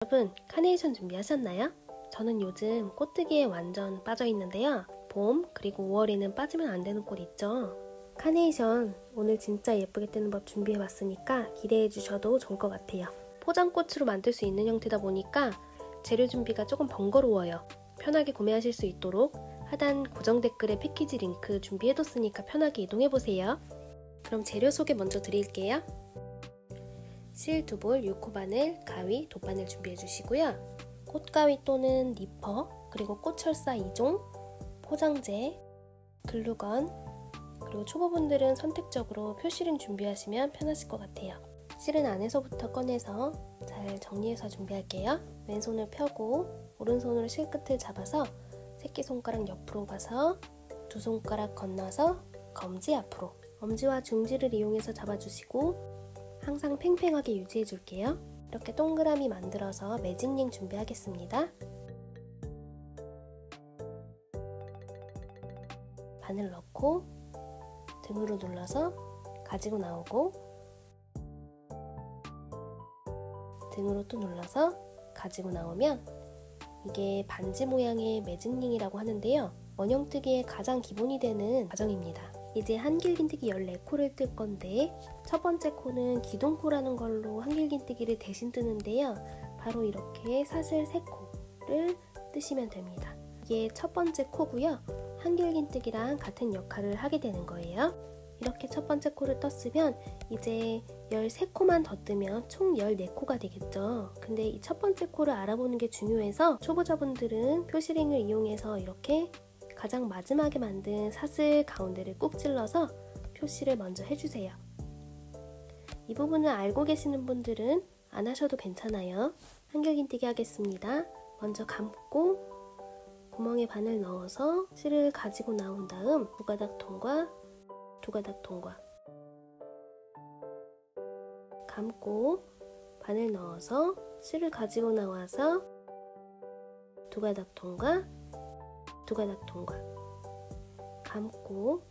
여러분, 카네이션 준비하셨나요? 저는 요즘 꽃뜨기에 완전 빠져있는데요. 봄 그리고 5월에는 빠지면 안 되는 꽃 있죠? 카네이션 오늘 진짜 예쁘게 뜨는 법 준비해봤으니까 기대해주셔도 좋을 것 같아요. 포장꽃으로 만들 수 있는 형태다 보니까 재료 준비가 조금 번거로워요. 편하게 구매하실 수 있도록 하단 고정 댓글에 패키지 링크 준비해뒀으니까 편하게 이동해보세요. 그럼 재료 소개 먼저 드릴게요. 실 2볼, 6호 바늘, 가위, 돗바늘 준비해주시고요. 꽃가위 또는 니퍼, 그리고 꽃철사 2종, 포장재, 글루건, 그리고 초보분들은 선택적으로 표시링 준비하시면 편하실 것 같아요. 실은 안에서부터 꺼내서 잘 정리해서 준비할게요. 왼손을 펴고 오른손으로 실 끝을 잡아서 새끼손가락 옆으로 봐서 두 손가락 건너서 검지 앞으로, 엄지와 중지를 이용해서 잡아주시고 항상 팽팽하게 유지해 줄게요. 이렇게 동그라미 만들어서 매직링 준비하겠습니다. 바늘 넣고 등으로 눌러서 가지고 나오고 등으로 또 눌러서 가지고 나오면 이게 반지 모양의 매직링이라고 하는데요. 원형뜨기의 가장 기본이 되는 과정입니다. 이제 한길긴뜨기 14코를 뜰 건데 첫 번째 코는 기둥코라는 걸로 한길긴뜨기를 대신 뜨는데요. 바로 이렇게 사슬 3코를 뜨시면 됩니다. 이게 첫 번째 코고요. 한길긴뜨기랑 같은 역할을 하게 되는 거예요. 이렇게 첫 번째 코를 떴으면 이제 13코만 더 뜨면 총 14코가 되겠죠. 근데 이 첫 번째 코를 알아보는 게 중요해서 초보자분들은 표시링을 이용해서 이렇게 가장 마지막에 만든 사슬 가운데를 꾹 찔러서 표시를 먼저 해주세요. 이 부분을 알고 계시는 분들은 안 하셔도 괜찮아요. 한길긴뜨기 하겠습니다. 먼저 감고 구멍에 바늘 넣어서 실을 가지고 나온 다음 두 가닥 통과, 두 가닥 통과, 감고 바늘 넣어서 실을 가지고 나와서 두 가닥 통과, 두 가닥 통과, 감고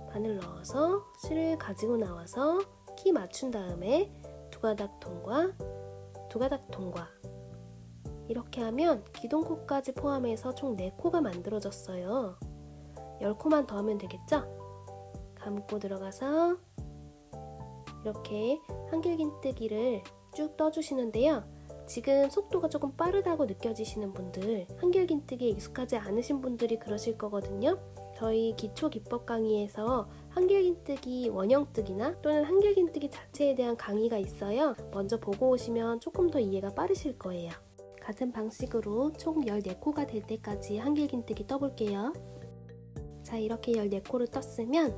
바늘 넣어서 실을 가지고 나와서 키 맞춘 다음에 두 가닥 통과, 두 가닥 통과. 이렇게 하면 기둥코까지 포함해서 총 4코가 만들어졌어요. 10코만 더 하면 되겠죠? 감고 들어가서 이렇게 한길긴뜨기를 쭉 떠주시는데요. 지금 속도가 조금 빠르다고 느껴지시는 분들, 한길긴뜨기에 익숙하지 않으신 분들이 그러실 거거든요. 저희 기초 기법 강의에서 한길긴뜨기 원형뜨기나 또는 한길긴뜨기 자체에 대한 강의가 있어요. 먼저 보고 오시면 조금 더 이해가 빠르실 거예요. 같은 방식으로 총 14코가 될 때까지 한길긴뜨기 떠볼게요. 자, 이렇게 14코를 떴으면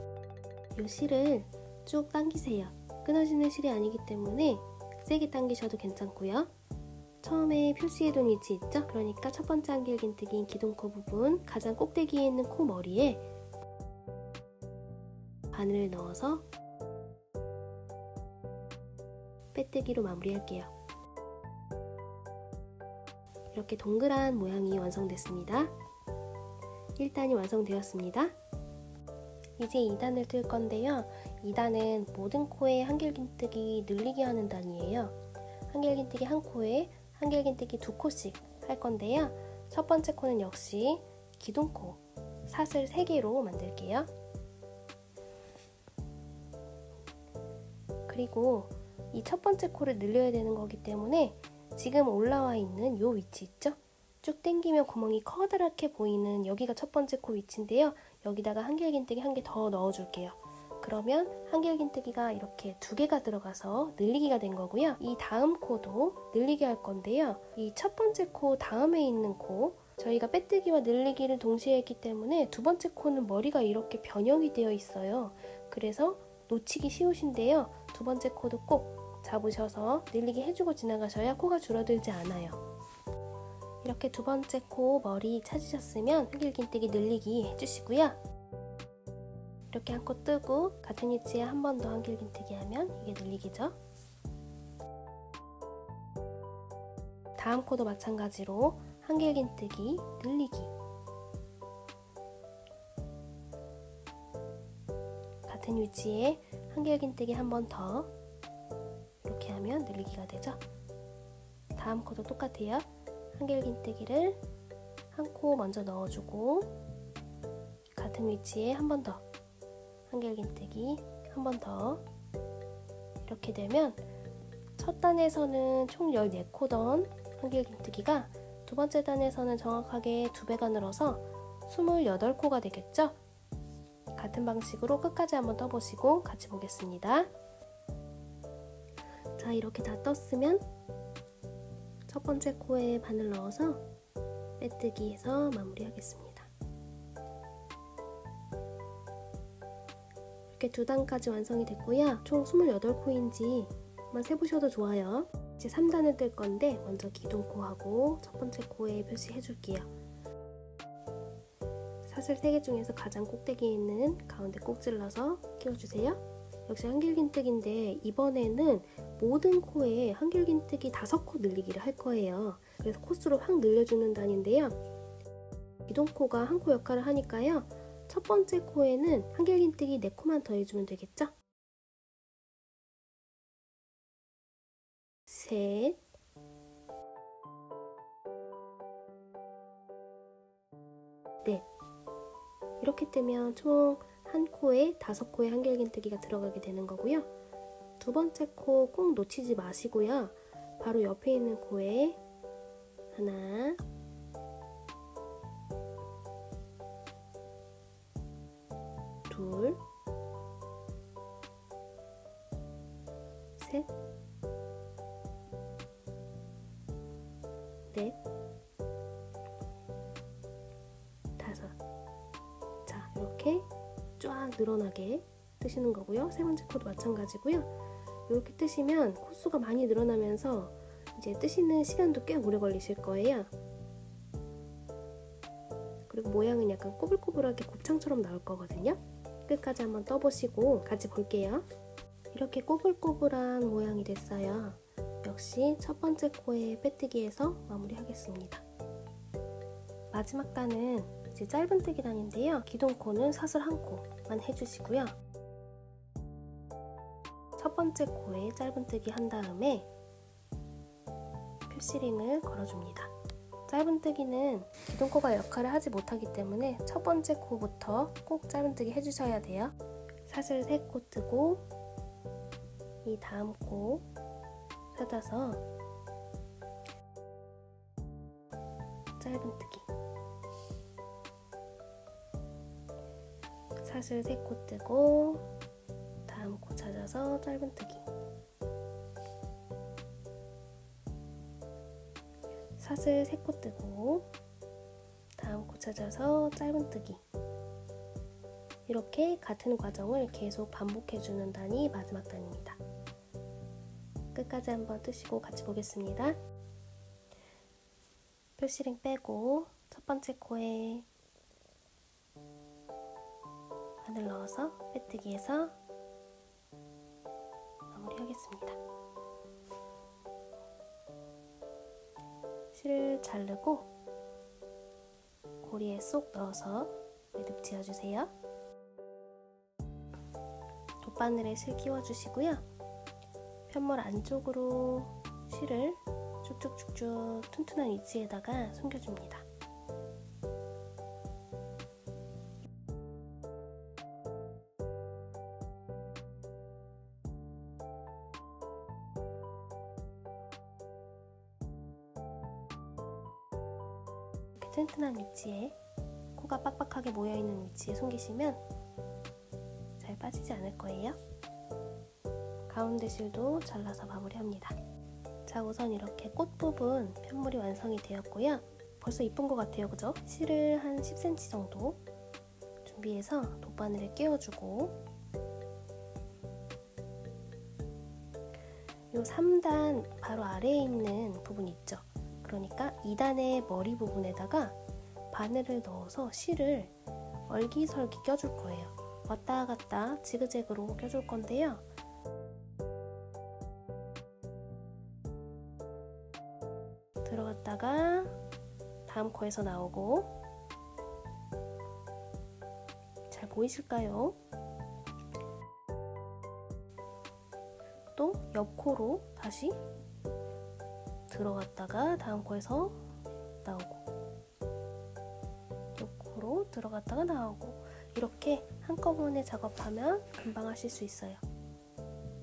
이 실을 쭉 당기세요. 끊어지는 실이 아니기 때문에 세게 당기셔도 괜찮고요. 처음에 표시해둔 위치 있죠? 그러니까 첫 번째 한길긴뜨기인 기둥코 부분 가장 꼭대기에 있는 코 머리에 바늘을 넣어서 빼뜨기로 마무리할게요. 이렇게 동그란 모양이 완성됐습니다. 1단이 완성되었습니다. 이제 2단을 뜰 건데요. 2단은 모든 코에 한길긴뜨기 늘리기 하는 단이에요. 한길긴뜨기 한 코에 한길긴뜨기 2코씩 할 건데요. 첫 번째 코는 역시 기둥코 사슬 3개로 만들게요. 그리고 이 첫 번째 코를 늘려야 되는 거기 때문에 지금 올라와 있는 이 위치 있죠? 쭉 당기면 구멍이 커다랗게 보이는 여기가 첫 번째 코 위치인데요. 여기다가 한길긴뜨기 1개 더 넣어줄게요. 그러면 한길긴뜨기가 이렇게 2개가 들어가서 늘리기가 된 거고요. 이 다음 코도 늘리기 할 건데요. 이 첫 번째 코 다음에 있는 코, 저희가 빼뜨기와 늘리기를 동시에 했기 때문에 두 번째 코는 머리가 이렇게 변형이 되어 있어요. 그래서 놓치기 쉬우신데요. 두 번째 코도 꼭 잡으셔서 늘리기 해주고 지나가셔야 코가 줄어들지 않아요. 이렇게 두 번째 코 머리 찾으셨으면 한길긴뜨기 늘리기 해주시고요. 이렇게 한 코 뜨고 같은 위치에 한 번 더 한길긴뜨기 하면 이게 늘리기죠. 다음 코도 마찬가지로 한길긴뜨기, 늘리기. 같은 위치에 한길긴뜨기 한 번 더 이렇게 하면 늘리기가 되죠. 다음 코도 똑같아요. 한길긴뜨기를 한 코 먼저 넣어주고 같은 위치에 한 번 더 한길긴뜨기 한 번 더. 이렇게 되면 첫 단에서는 총 14코던 한길긴뜨기가 두 번째 단에서는 정확하게 2배가 늘어서 28코가 되겠죠? 같은 방식으로 끝까지 한번 떠보시고 같이 보겠습니다. 자, 이렇게 다 떴으면 첫 번째 코에 바늘 넣어서 빼뜨기해서 마무리하겠습니다. 이렇게 두 단까지 완성이 됐고요. 총 28코인지 한번 세보셔도 좋아요. 이제 3단을 뜰 건데 먼저 기둥코하고 첫 번째 코에 표시해 줄게요. 사슬 3개 중에서 가장 꼭대기에 있는 가운데 꼭 찔러서 끼워주세요. 역시 한길긴뜨기인데 이번에는 모든 코에 한길긴뜨기 5코 늘리기를 할 거예요. 그래서 코수를 확 늘려주는 단인데요. 기둥코가 한 코 역할을 하니까요. 첫 번째 코에는 한길긴뜨기 4코만 더해주면 되겠죠? 셋, 넷. 이렇게 뜨면 총 한 코에 5코의 한길긴뜨기가 들어가게 되는 거고요. 두 번째 코 꼭 놓치지 마시고요. 바로 옆에 있는 코에 하나, 둘, 셋, 넷, 다섯. 자, 이렇게 쫙 늘어나게 뜨시는 거고요. 세 번째 코도 마찬가지고요. 이렇게 뜨시면 코수가 많이 늘어나면서 이제 뜨시는 시간도 꽤 오래 걸리실 거예요. 그리고 모양은 약간 꼬불꼬불하게 곱창처럼 나올 거거든요. 끝까지 한번 떠보시고 같이 볼게요. 이렇게 꼬불꼬불한 모양이 됐어요. 역시 첫 번째 코에 빼뜨기해서 마무리하겠습니다. 마지막 단은 이제 짧은뜨기 단인데요. 기둥코는 사슬 한 코만 해주시고요. 첫 번째 코에 짧은뜨기 한 다음에 표시링을 걸어줍니다. 짧은뜨기는 기둥코가 역할을 하지 못하기 때문에 첫 번째 코부터 꼭 짧은뜨기 해주셔야 돼요. 사슬 3코 뜨고 이 다음 코 찾아서 짧은뜨기, 사슬 3코 뜨고 다음 코 찾아서 짧은뜨기, 사슬 3코 뜨고 다음 코 찾아서 짧은뜨기. 이렇게 같은 과정을 계속 반복해주는 단이 마지막 단입니다. 끝까지 한번 뜨시고 같이 보겠습니다. 표시링 빼고 첫 번째 코에 바늘 넣어서 빼뜨기해서 마무리하겠습니다. 실을 자르고 고리에 쏙 넣어서 매듭 지어주세요. 돗바늘에 실 끼워주시고요. 편물 안쪽으로 실을 쭉쭉쭉쭉 튼튼한 위치에다가 숨겨줍니다. 이렇게 튼튼한 위치에 코가 빡빡하게 모여있는 위치에 숨기시면 잘 빠지지 않을 거예요. 가운데 실도 잘라서 마무리합니다. 자, 우선 이렇게 꽃 부분 편물이 완성이 되었고요. 벌써 이쁜 것 같아요, 그죠? 실을 한 10cm 정도 준비해서 돗바늘에 끼워주고 이 3단 바로 아래에 있는 부분 있죠? 그러니까 2단의 머리 부분에다가 바늘을 넣어서 실을 얼기설기 껴줄 거예요. 왔다 갔다 지그재그로 껴줄 건데요. 들어갔다가 다음 코에서 나오고, 잘 보이실까요? 또 옆 코로 다시 들어갔다가 다음 코에서 나오고, 요 코로 들어갔다가 나오고, 이렇게 한꺼번에 작업하면 금방 하실 수 있어요.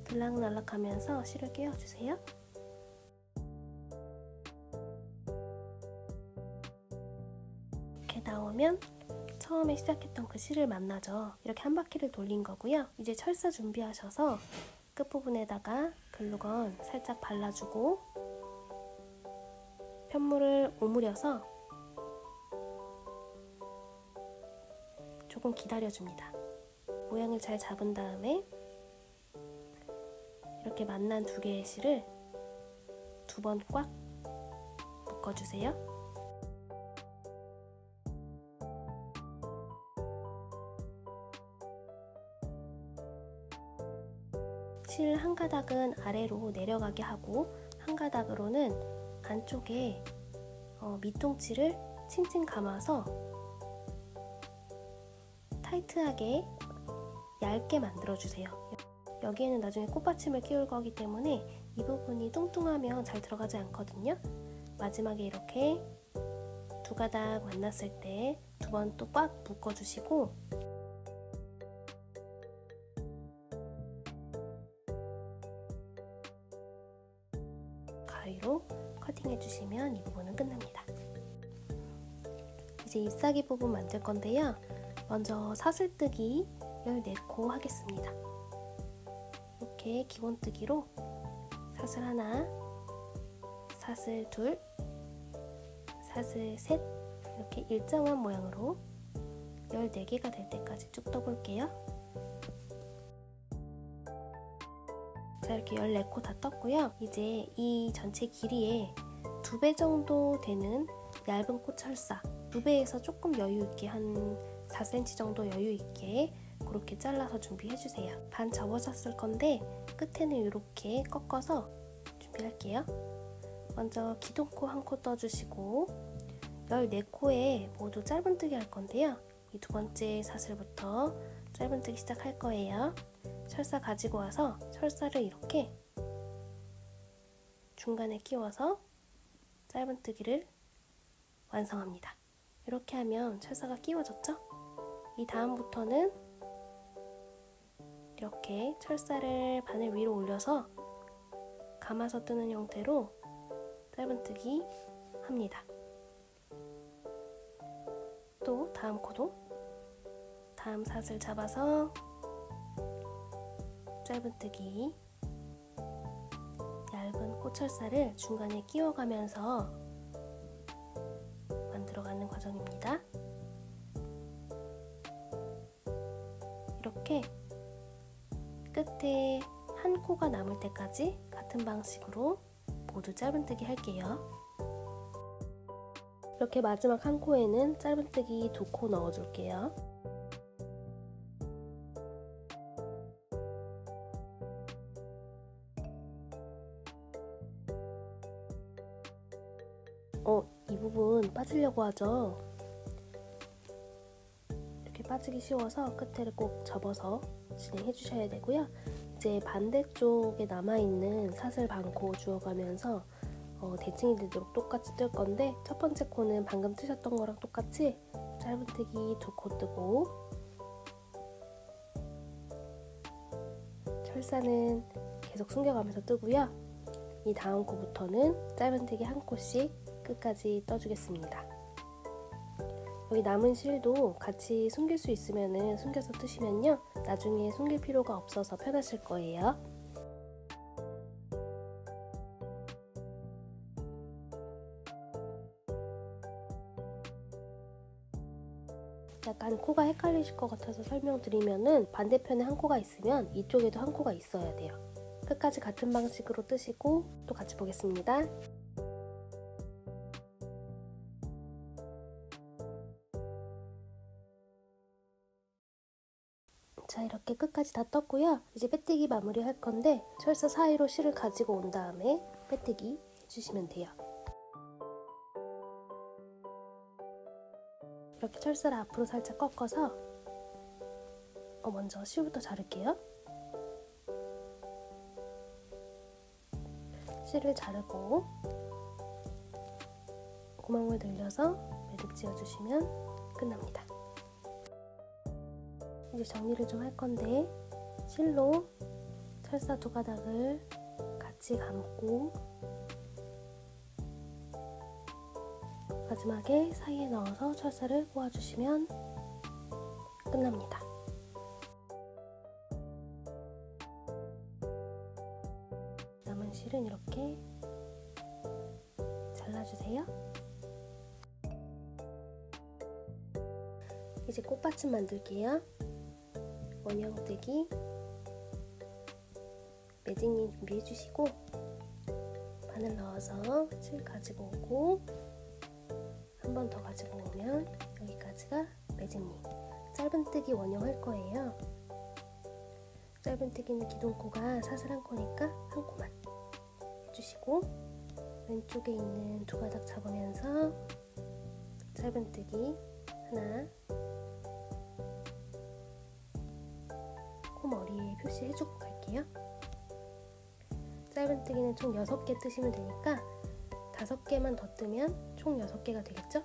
들락날락 하면서 실을 끼워주세요. 이렇게 나오면 처음에 시작했던 그 실을 만나죠. 이렇게 한 바퀴를 돌린 거고요. 이제 철사 준비하셔서 끝부분에다가 글루건 살짝 발라주고 편물을 오므려서 조금 기다려줍니다. 모양을 잘 잡은 다음에 이렇게 만난 두 개의 실을 두 번 꽉 묶어주세요. 실 한 가닥은 아래로 내려가게 하고 한 가닥으로는 안쪽에 밑동치를 칭칭 감아서 타이트하게 얇게 만들어주세요. 여기에는 나중에 꽃받침을 끼울 거기 때문에 이 부분이 뚱뚱하면 잘 들어가지 않거든요. 마지막에 이렇게 두 가닥 만났을 때 두 번 또 꽉 묶어주시고 가위로 커팅해주시면 이 부분은 끝납니다. 이제 잎사귀 부분 만들 건데요. 먼저 사슬뜨기 14코 하겠습니다. 이렇게 기본뜨기로 사슬 하나, 사슬 둘, 사슬 셋 이렇게 일정한 모양으로 14개가 될 때까지 쭉 떠볼게요. 자, 이렇게 14코 다 떴고요. 이제 이 전체 길이에 2배 정도 되는 얇은 꽃철사, 2배에서 조금 여유있게 한 4cm 정도 여유있게 그렇게 잘라서 준비해주세요. 반 접어졌을 건데 끝에는 이렇게 꺾어서 준비할게요. 먼저 기둥코 한 코 떠주시고 14코에 모두 짧은뜨기 할 건데요. 이 두 번째 사슬부터 짧은뜨기 시작할 거예요. 철사 가지고 와서 철사를 이렇게 중간에 끼워서 짧은뜨기를 완성합니다. 이렇게 하면 철사가 끼워졌죠? 이 다음부터는 이렇게 철사를 바늘 위로 올려서 감아서 뜨는 형태로 짧은뜨기 합니다. 또 다음 코도 다음 사슬 잡아서 짧은뜨기 얇은 꽃철사를 중간에 끼워가면서 만들어가는 과정입니다. 이렇게 끝에 한 코가 남을 때까지 같은 방식으로 모두 짧은뜨기 할게요. 이렇게 마지막 한 코에는 짧은뜨기 2코 넣어줄게요. 이 부분 빠지려고 하죠. 이렇게 빠지기 쉬워서 끝에를 꼭 접어서 진행해 주셔야 되고요. 이제 반대쪽에 남아있는 사슬 반코 주워가면서 대칭이 되도록 똑같이 뜰 건데 첫 번째 코는 방금 뜨셨던 거랑 똑같이 짧은뜨기 2코 뜨고 철사는 계속 숨겨가면서 뜨고요. 이 다음 코부터는 짧은뜨기 한 코씩 끝까지 떠주겠습니다. 여기 남은 실도 같이 숨길 수 있으면 숨겨서 뜨시면요. 나중에 숨길 필요가 없어서 편하실 거예요. 약간 코가 헷갈리실 것 같아서 설명드리면은 반대편에 한 코가 있으면 이쪽에도 한 코가 있어야 돼요. 끝까지 같은 방식으로 뜨시고 또 같이 보겠습니다. 자, 이렇게 끝까지 다 떴고요. 이제 빼뜨기 마무리 할 건데 철사 사이로 실을 가지고 온 다음에 빼뜨기 해주시면 돼요. 이렇게 철사를 앞으로 살짝 꺾어서 먼저 실부터 자를게요. 실을 자르고 구멍을 늘려서 매듭 지어주시면 끝납니다. 이제 정리를 좀 할 건데, 실로 철사 두 가닥을 같이 감고 마지막에 사이에 넣어서 철사를 꼬아주시면 끝납니다. 남은 실은 이렇게 잘라주세요. 이제 꽃받침 만들게요. 원형뜨기, 매직님 준비해주시고 바늘 넣어서 실 가지고 오고 한 번 더 가지고 오면 여기까지가 매직님. 짧은뜨기 원형 할 거예요. 짧은뜨기는 기둥코가 사슬한 코니까 한 코만 해주시고 왼쪽에 있는 두 가닥 잡으면서 짧은뜨기 하나, 머리에 표시해주고 갈게요. 짧은뜨기는 총 6개 뜨시면 되니까 5개만 더 뜨면 총 6개가 되겠죠?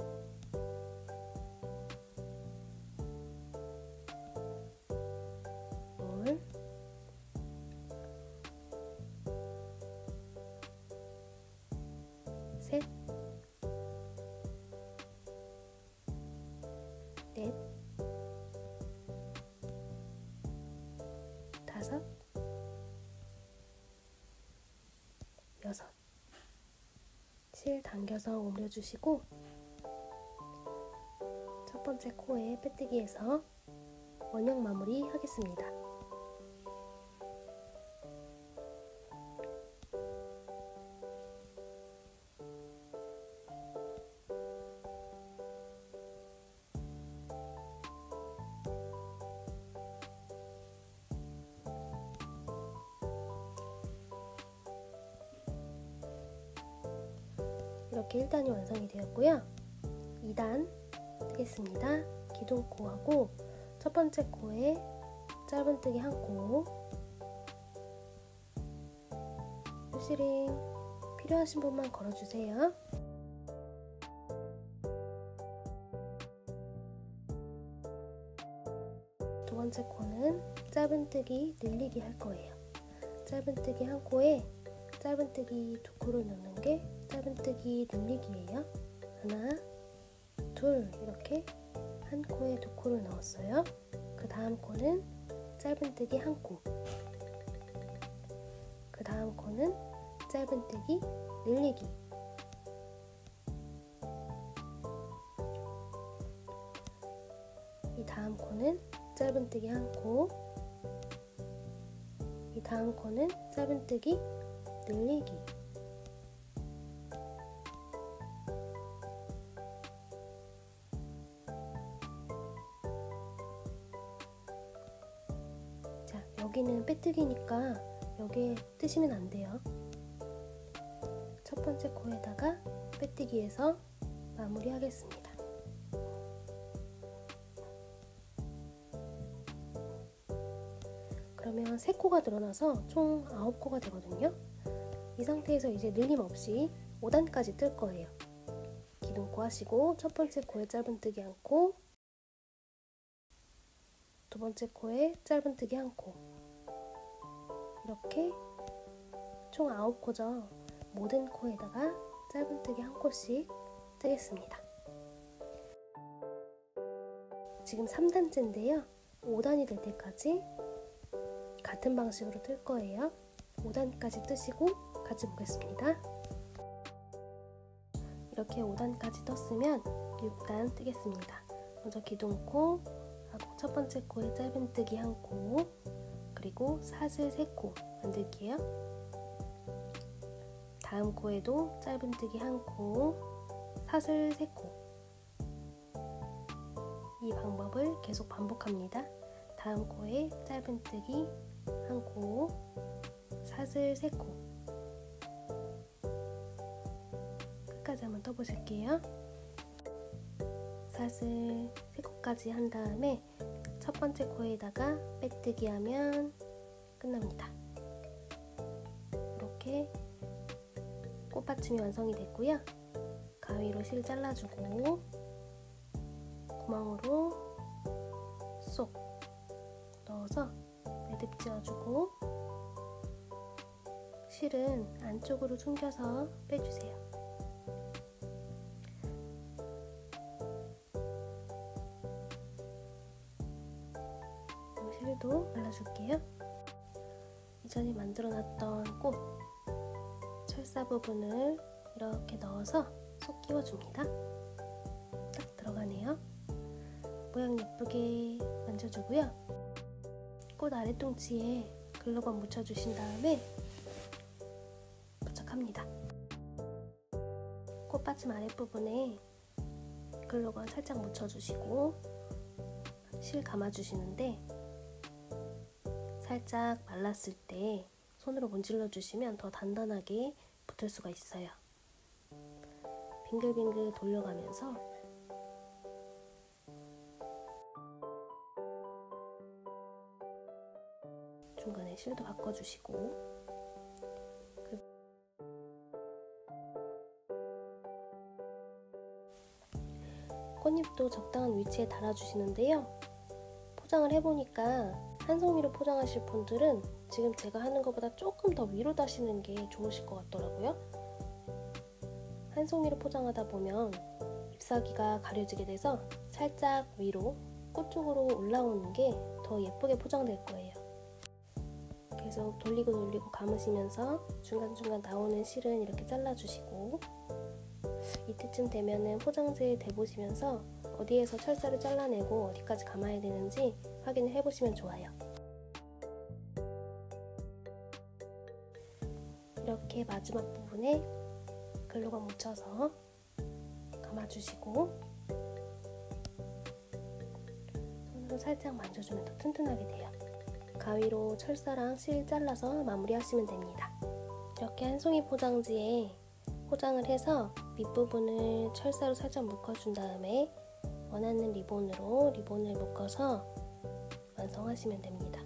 둘, 셋, 넷, 다섯, 여섯. 실 당겨서 올려주시고 첫 번째 코에 빼뜨기해서 원형 마무리 하겠습니다. 이렇게 1단이 완성이 되었고요. 2단 뜨겠습니다. 기둥코하고 첫 번째 코에 짧은뜨기 한 코, 표시링 필요하신 분만 걸어주세요. 두 번째 코는 짧은뜨기 늘리기 할 거예요. 짧은뜨기 한 코에 짧은뜨기 두 코를 넣는 게 짧은뜨기 늘리기예요. 하나, 둘 이렇게 한 코에 두 코를 넣었어요. 그 다음 코는 짧은뜨기 한 코, 그 다음 코는 짧은뜨기 늘리기, 이 다음 코는 짧은뜨기 한 코, 이 다음 코는 짧은뜨기 늘리기. 자, 여기는 빼뜨기니까 여기에 뜨시면 안 돼요. 첫 번째 코에다가 빼뜨기해서 마무리 하겠습니다. 그러면 3코가 늘어나서 총 9코가 되거든요. 이 상태에서 이제 늘림 없이 5단까지 뜰 거예요. 기둥코 하시고 첫 번째 코에 짧은뜨기 한 코, 두 번째 코에 짧은뜨기 한 코, 이렇게 총 9코죠. 모든 코에다가 짧은뜨기 한 코씩 뜨겠습니다. 지금 3단째인데요. 5단이 될 때까지 같은 방식으로 뜰 거예요. 5단까지 뜨시고 같이 보겠습니다. 이렇게 5단까지 떴으면 6단 뜨겠습니다. 먼저 기둥코 하고 첫 번째 코에 짧은뜨기 한 코, 그리고 사슬 3코 만들게요. 다음 코에도 짧은뜨기 한 코, 사슬 3코. 이 방법을 계속 반복합니다. 다음 코에 짧은뜨기 한 코, 사슬 3코. 끝까지 한번 떠보실게요. 사슬 3코까지 한 다음에 첫 번째 코에다가 빼뜨기 하면 끝납니다. 이렇게 꽃받침이 완성이 됐고요. 가위로 실 잘라주고 구멍으로 쏙 넣어서 매듭 지어주고 실은 안쪽으로 숨겨서 빼주세요. 실도 발라줄게요. 이전에 만들어놨던 꽃 철사 부분을 이렇게 넣어서 쏙 끼워줍니다. 딱 들어가네요. 모양 예쁘게 만져주고요. 꽃 아래뚱치에 글루건 묻혀주신 다음에 부착합니다. 꽃받침 아랫부분에 글루건 살짝 묻혀주시고 실 감아주시는데 살짝 말랐을 때 손으로 문질러 주시면 더 단단하게 붙을 수가 있어요. 빙글빙글 돌려가면서 중간에 실도 바꿔주시고 꽃잎도 적당한 위치에 달아주시는데요. 포장을 해보니까 한 송이로 포장하실 분들은 지금 제가 하는 것보다 조금 더 위로 다시는 게 좋으실 것 같더라고요. 한 송이로 포장하다 보면 잎사귀가 가려지게 돼서 살짝 위로 꽃 쪽으로 올라오는 게 더 예쁘게 포장될 거예요. 계속 돌리고 감으시면서 중간중간 나오는 실은 이렇게 잘라주시고 이때쯤 되면은 포장지에 대보시면서 어디에서 철사를 잘라내고 어디까지 감아야 되는지 확인을 해보시면 좋아요. 이렇게 마지막 부분에 글루건 묻혀서 감아주시고 손으로 살짝 만져주면 더 튼튼하게 돼요. 가위로 철사랑 실 잘라서 마무리하시면 됩니다. 이렇게 한 송이 포장지에 포장을 해서 밑부분을 철사로 살짝 묶어준 다음에 원하는 리본으로 리본을 묶어서 완성하시면 됩니다.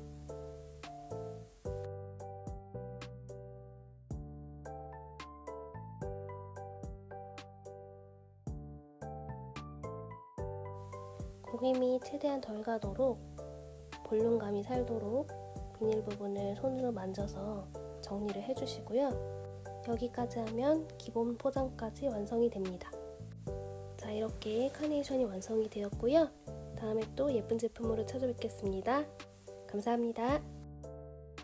고김이 최대한 덜 가도록 볼륨감이 살도록 비닐 부분을 손으로 만져서 정리를 해주시고요. 여기까지 하면 기본 포장까지 완성이 됩니다. 자, 이렇게 카네이션이 완성이 되었고요. 다음에 또 예쁜 제품으로 찾아뵙겠습니다. 감사합니다.